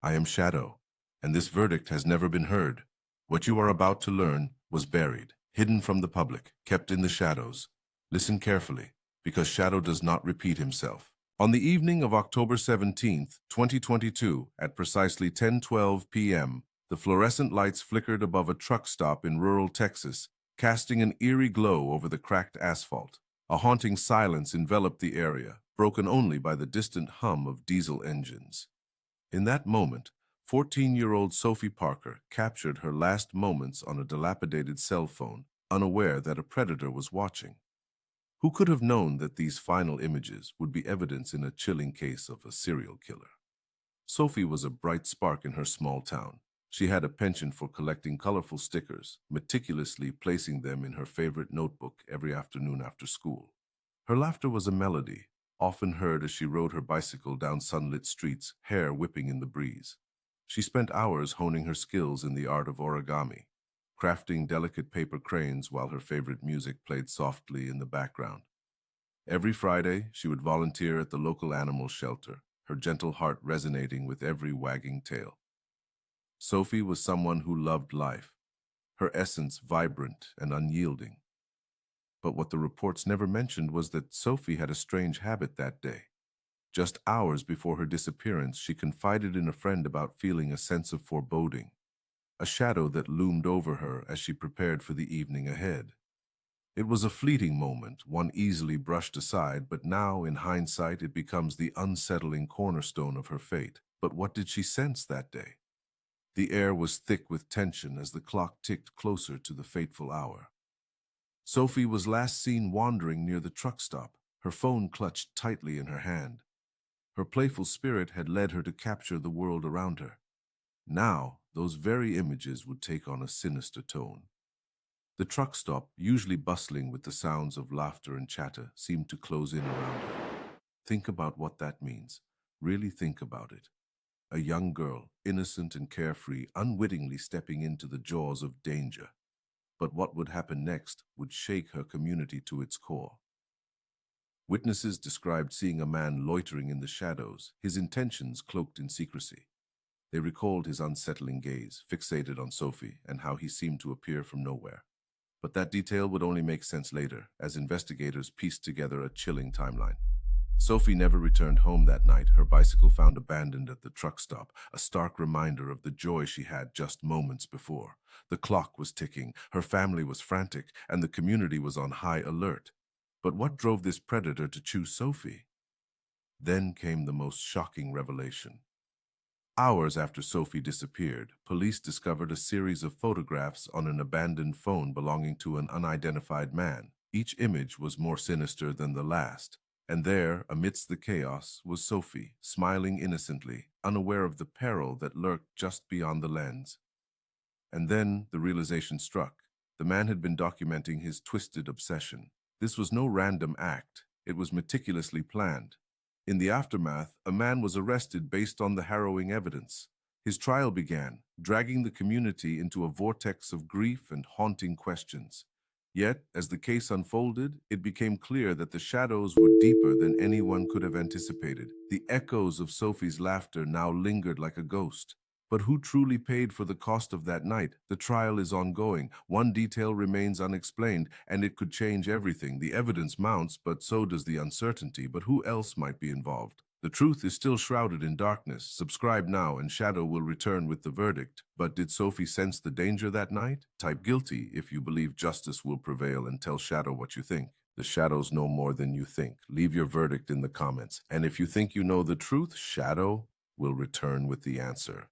I am Shadow, and this verdict has never been heard. What you are about to learn was buried, hidden from the public, kept in the shadows. Listen carefully, because Shadow does not repeat himself. On the evening of October 17th, 2022, at precisely 10:12 p.m., the fluorescent lights flickered above a truck stop in rural Texas, casting an eerie glow over the cracked asphalt. A haunting silence enveloped the area, broken only by the distant hum of diesel engines. In that moment, 14-year-old Sophie Parker captured her last moments on a dilapidated cell phone, unaware that a predator was watching. Who could have known that these final images would be evidence in a chilling case of a serial killer? Sophie was a bright spark in her small town. She had a penchant for collecting colorful stickers, meticulously placing them in her favorite notebook every afternoon after school. Her laughter was a melody, often heard as she rode her bicycle down sunlit streets, hair whipping in the breeze. She spent hours honing her skills in the art of origami, crafting delicate paper cranes while her favorite music played softly in the background. Every Friday, she would volunteer at the local animal shelter, her gentle heart resonating with every wagging tail. Sophie was someone who loved life, her essence vibrant and unyielding. But what the reports never mentioned was that Sophie had a strange habit that day. Just hours before her disappearance, she confided in a friend about feeling a sense of foreboding, a shadow that loomed over her as she prepared for the evening ahead. It was a fleeting moment, one easily brushed aside, but now, in hindsight, it becomes the unsettling cornerstone of her fate. But what did she sense that day? The air was thick with tension as the clock ticked closer to the fateful hour. Sophie was last seen wandering near the truck stop, her phone clutched tightly in her hand. Her playful spirit had led her to capture the world around her. Now, those very images would take on a sinister tone. The truck stop, usually bustling with the sounds of laughter and chatter, seemed to close in around her. Think about what that means. Really think about it. A young girl, innocent and carefree, unwittingly stepping into the jaws of danger. But what would happen next would shake her community to its core. Witnesses described seeing a man loitering in the shadows, his intentions cloaked in secrecy. They recalled his unsettling gaze, fixated on Sophie, and how he seemed to appear from nowhere. But that detail would only make sense later, as investigators pieced together a chilling timeline. Sophie never returned home that night, her bicycle found abandoned at the truck stop, a stark reminder of the joy she had just moments before. The clock was ticking, her family was frantic, and the community was on high alert. But what drove this predator to choose Sophie? Then came the most shocking revelation. Hours after Sophie disappeared, police discovered a series of photographs on an abandoned phone belonging to an unidentified man. Each image was more sinister than the last. And there, amidst the chaos, was Sophie, smiling innocently, unaware of the peril that lurked just beyond the lens. And then the realization struck. The man had been documenting his twisted obsession. This was no random act. It was meticulously planned. In the aftermath, a man was arrested based on the harrowing evidence. His trial began, dragging the community into a vortex of grief and haunting questions. Yet, as the case unfolded, it became clear that the shadows were deeper than anyone could have anticipated. The echoes of Sophie's laughter now lingered like a ghost. But who truly paid for the cost of that night? The trial is ongoing. One detail remains unexplained, and it could change everything. The evidence mounts, but so does the uncertainty. But who else might be involved? The truth is still shrouded in darkness. Subscribe now, and Shadow will return with the verdict. But did Sophie sense the danger that night? Type guilty if you believe justice will prevail, and tell Shadow what you think. The shadows know more than you think. Leave your verdict in the comments. And if you think you know the truth, Shadow will return with the answer.